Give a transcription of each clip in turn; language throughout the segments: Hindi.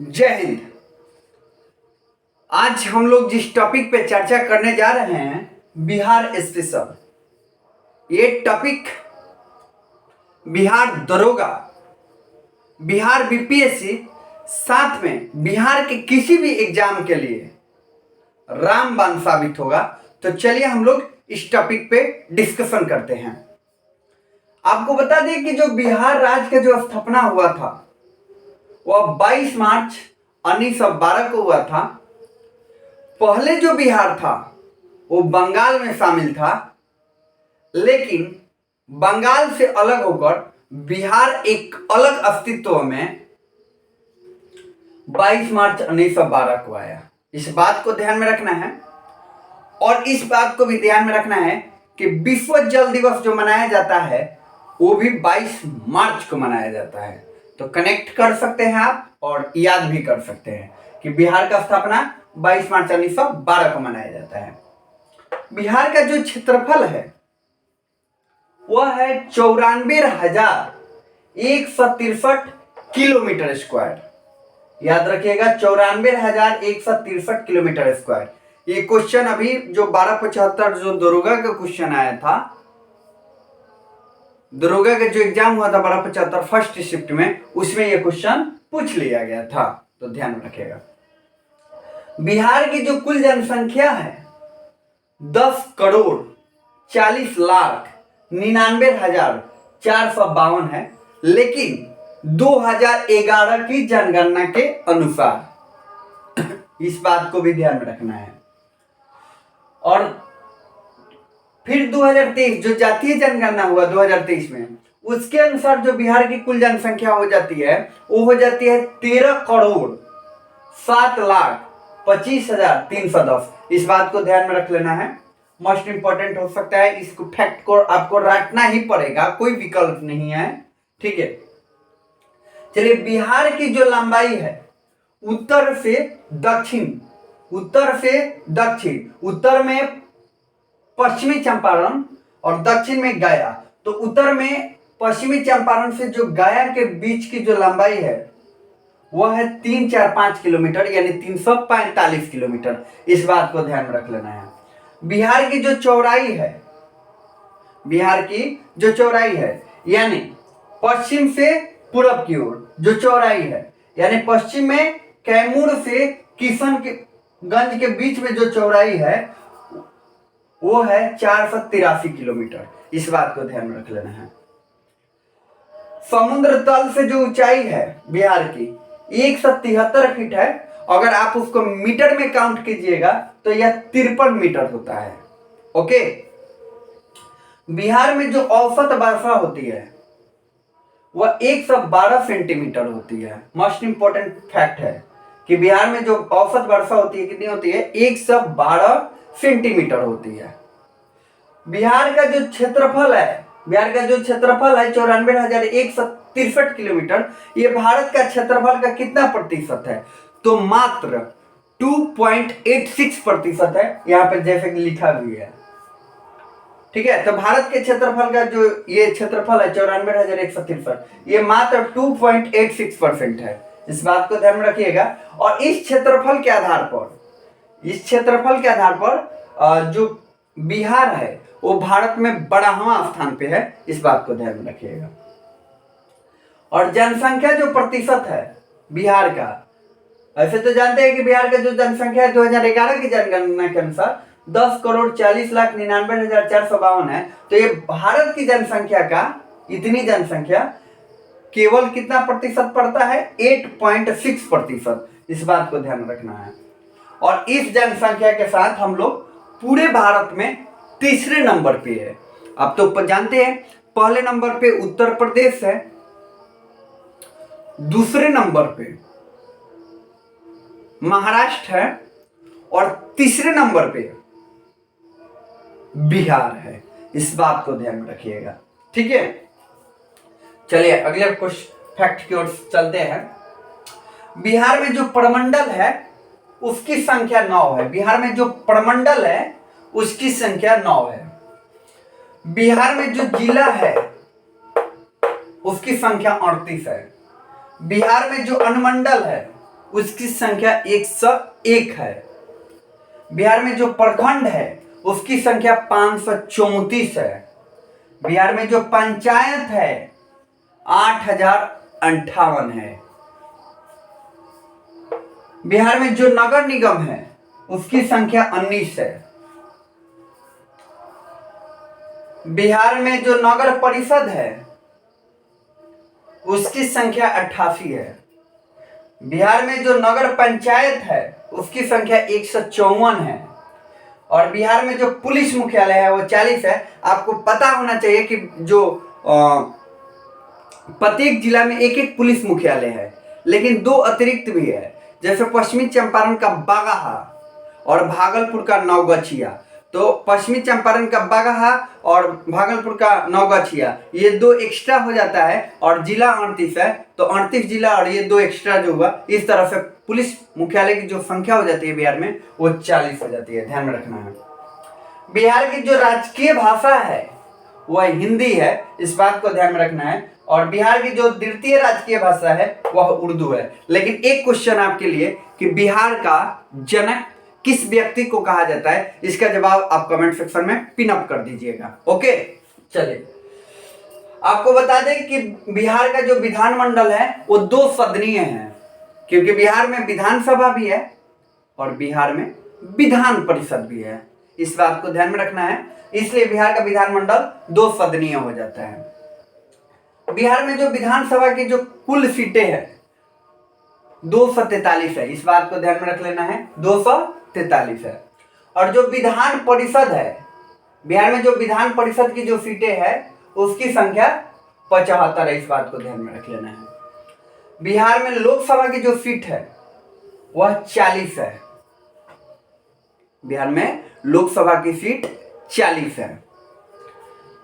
जय हिंद। आज हम लोग जिस टॉपिक पे चर्चा करने जा रहे हैं बिहार स्पेशल। ये टॉपिक बिहार दरोगा, बिहार बीपीएससी, साथ में बिहार के किसी भी एग्जाम के लिए रामबाण साबित होगा। तो चलिए हम लोग इस टॉपिक पे डिस्कशन करते हैं। आपको बता दें कि जो बिहार राज्य का जो स्थापना हुआ था वह 22 मार्च 1912 को हुआ था। पहले जो बिहार था वो बंगाल में शामिल था, लेकिन बंगाल से अलग होकर बिहार एक अलग अस्तित्व में 22 मार्च 1912 को आया। इस बात को ध्यान में रखना है और इस बात को भी ध्यान में रखना है कि विश्व जल दिवस जो मनाया जाता है वो भी 22 मार्च को मनाया जाता है। तो कनेक्ट कर सकते हैं आप और याद भी कर सकते हैं कि बिहार का स्थापना 22 मार्च 1912 को मनाया जाता है। बिहार का जो क्षेत्रफल है वह है 94,163 किलोमीटर स्क्वायर। याद रखिएगा 94,163 किलोमीटर स्क्वायर। ये क्वेश्चन अभी जो 1275 जो दरोगा का क्वेश्चन आया था, दरोगा का जो एग्जाम हुआ था 1275 फर्स्ट शिफ्ट में, उसमें ये क्वेश्चन पूछ लिया गया था। तो ध्यान में रखिएगा। बिहार की जो कुल जनसंख्या है 10,40,99,452 है, लेकिन 2011 की जनगणना के अनुसार इस बात को भी ध्यान में रखना है। और फिर 2023 जो जातीय जनगणना हुआ 2023 में, उसके अनुसार जो बिहार की कुल जनसंख्या हो जाती है वो हो जाती है 13,07,25,310। इस बात को ध्यान में रख लेना है, मोस्ट इंपॉर्टेंट हो सकता है। इसको फैक्ट को आपको रटना ही पड़ेगा, कोई विकल्प नहीं है। ठीक है, चलिए। बिहार की जो लंबाई है उत्तर से दक्षिण, उत्तर से दक्षिण, उत्तर में पश्चिमी चंपारण और दक्षिण में गया। तो उत्तर में पश्चिमी चंपारण से जो गया के बीच की जो लंबाई है वह है 345 किलोमीटर, यानी 345 किलोमीटर। इस बात को ध्यान में रख लेना है। बिहार की जो चौड़ाई है, बिहार की जो चौड़ाई है यानी पश्चिम से पूरब की ओर जो चौड़ाई है, यानी पश्चिम में कैमूर से किशनगंज के बीच में जो चौड़ाई है वो है 483 किलोमीटर। इस बात को ध्यान में रख लेना है। समुद्र तल से जो ऊंचाई है बिहार की 173 फीट है। अगर आप उसको मीटर में काउंट कीजिएगा तो यह 53 मीटर होता है। ओके, बिहार में जो औसत वर्षा होती है वह 112 सेंटीमीटर होती है। मोस्ट इंपॉर्टेंट फैक्ट है कि बिहार में जो औसत वर्षा होती है कितनी होती है? 112 सेंटीमीटर होती है। बिहार का जो क्षेत्रफल है, बिहार का जो क्षेत्रफल है 94,163 किलोमीटर, ये भारत का क्षेत्रफल का कितना प्रतिशत है? तो मात्र 2.86% है। यहां पर जैसे कि लिखा भी है। ठीक है, तो भारत के क्षेत्रफल का जो ये क्षेत्रफल है 94,163, ये मात्र 2.86% है। इस बात को ध्यान में रखिएगा। और इस क्षेत्रफल के आधार पर, इस क्षेत्रफल के आधार पर जो बिहार है वो भारत में 12वां स्थान पे है। इस बात को ध्यान में रखिएगा। और जनसंख्या जो प्रतिशत है बिहार का, ऐसे तो जानते हैं कि बिहार का जो जनसंख्या है 2011 की जनगणना के अनुसार 10,40,99,452 है। तो ये भारत की जनसंख्या का, इतनी जनसंख्या केवल कितना प्रतिशत पड़ता है? 8.6%। इस बात को ध्यान में रखना है। और इस जनसंख्या के साथ हम लोग पूरे भारत में तीसरे नंबर पे है। आप तो जानते हैं पहले नंबर पे उत्तर प्रदेश है, दूसरे नंबर पे महाराष्ट्र है और तीसरे नंबर पे बिहार है। इस बात को ध्यान में रखिएगा। ठीक है, चलिए अगले कुछ फैक्ट की ओर चलते हैं। बिहार में जो प्रमंडल है उसकी संख्या 9 है। बिहार में जो प्रमंडल है उसकी संख्या 9 है। बिहार में जो जिला है उसकी संख्या 38 है। बिहार में जो अनुमंडल है उसकी संख्या 101 है। बिहार में जो प्रखंड है उसकी संख्या 534 है। बिहार में जो पंचायत है 8058 है। बिहार में जो नगर निगम है उसकी संख्या 19 है। बिहार में जो नगर परिषद है उसकी संख्या 88 है। बिहार में जो नगर पंचायत है उसकी संख्या 154 है। और बिहार में जो पुलिस मुख्यालय है वो 40 है। आपको पता होना चाहिए कि जो प्रत्येक जिला में एक एक पुलिस मुख्यालय है, लेकिन 2 अतिरिक्त भी है। जैसे पश्चिमी चंपारण का बागाहा और भागलपुर का नवगछिया। तो पश्चिमी चंपारण का बागाहा और भागलपुर का नवगछिया, ये 2 एक्स्ट्रा हो जाता है। और जिला 38 है, तो 38 जिला और ये 2 एक्स्ट्रा जो हुआ, इस तरह से पुलिस मुख्यालय की जो संख्या हो जाती है बिहार में वो 40 हो जाती है। ध्यान में रखना है। बिहार की जो राजकीय भाषा है वह हिंदी है, इस बात को ध्यान में रखना है। और बिहार की जो द्वितीय राजकीय भाषा है वह उर्दू है। लेकिन एक क्वेश्चन आपके लिए कि बिहार का जनक किस व्यक्ति को कहा जाता है, इसका जवाब आप कमेंट सेक्शन में पिन अप कर दीजिएगा। ओके, चलिए आपको बता दें कि बिहार का जो विधानमंडल है वो 2 सदनीय है, क्योंकि बिहार में विधानसभा भी है और बिहार में विधान परिषद भी है। इस बात को ध्यान में रखना है, इसलिए बिहार का विधानमंडल 2 सदनीय हो जाता है। बिहार में जो विधानसभा की जो कुल सीटें हैं 243 है। इस बात को ध्यान में रख लेना है, 243 है। और जो विधान परिषद है, बिहार में जो विधान परिषद की जो सीटें हैं उसकी संख्या 75 है। इस बात को ध्यान में रख लेना है। बिहार में लोकसभा की जो सीट है वह 40 है। बिहार में लोकसभा की सीट 40 है।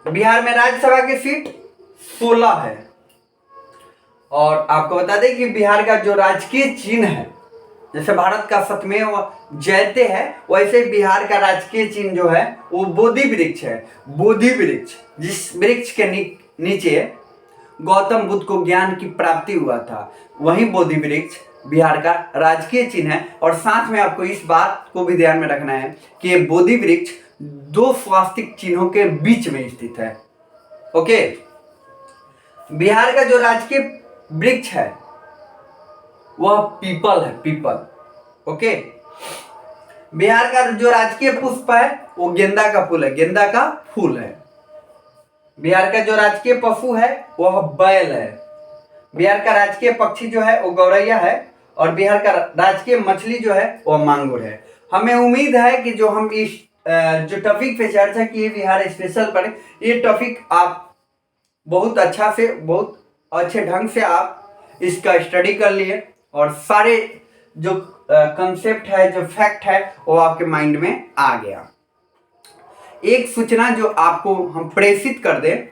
बिहार में राज्यसभा की सीट 16 है। और आपको बता दें कि बिहार का जो राजकीय चिन्ह है, जैसे भारत का सतमेव जयते है, वैसे बिहार का राजकीय चिन्ह जो है वो बोधि वृक्ष है। बोधि वृक्ष, जिस वृक्ष के नीचे गौतम बुद्ध को ज्ञान की प्राप्ति हुआ था, वही बोधि वृक्ष बिहार का राजकीय चिन्ह है। और साथ में आपको इस बात को भी ध्यान में रखना है कि ये बोधि वृक्ष 2 स्वास्तिक चिन्हों के बीच में स्थित है। ओके, बिहार का जो राजकीय वृक्ष है वह पीपल है, पीपल। ओके, बिहार का जो राजकीय पुष्प है वो गेंदा का फूल है, गेंदा का फूल है। बिहार का जो राजकीय पशु है वह बैल है। बिहार का राजकीय पक्षी जो है वो गौरैया है। और बिहार का राजकीय मछली जो है वह मांगुर है। हमें उम्मीद है कि जो हम इस जो टॉपिक पे चर्चा किए बिहार स्पेशल पर, ये टॉपिक आप बहुत अच्छा से, बहुत अच्छे ढंग से आप इसका स्टडी कर लिए और सारे जो कंसेप्ट है, जो फैक्ट है वो आपके माइंड में आ गया। एक सूचना जो आपको हम प्रेषित कर दें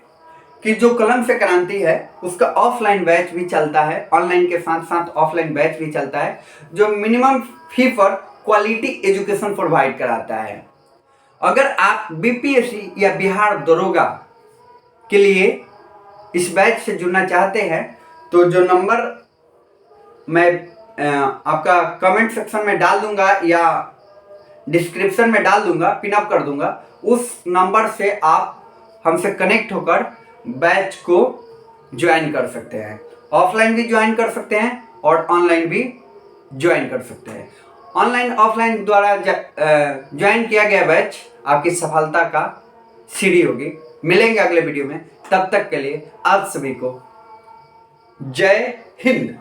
कि जो कलम से क्रांति है उसका ऑफलाइन बैच भी चलता है, ऑनलाइन के साथ साथ ऑफलाइन बैच भी चलता है, जो मिनिमम फी पर क्वालिटी एजुकेशन प्रोवाइड कराता है। अगर आप बीपीएससी या बिहार दरोगा के लिए इस बैच से जुड़ना चाहते हैं तो जो नंबर मैं आपका कमेंट सेक्शन में डाल दूंगा या डिस्क्रिप्शन में डाल दूंगा, पिन अप कर दूंगा, उस नंबर से आप हमसे कनेक्ट होकर बैच को ज्वाइन कर सकते हैं। ऑफलाइन भी ज्वाइन कर सकते हैं और ऑनलाइन भी ज्वाइन कर सकते हैं। ऑनलाइन ऑफलाइन द्वारा ज्वाइन किया गया बैच आपकी सफलता का सीढ़ी होगी। मिलेंगे अगले वीडियो में, तब तक के लिए आप सभी को जय हिंद।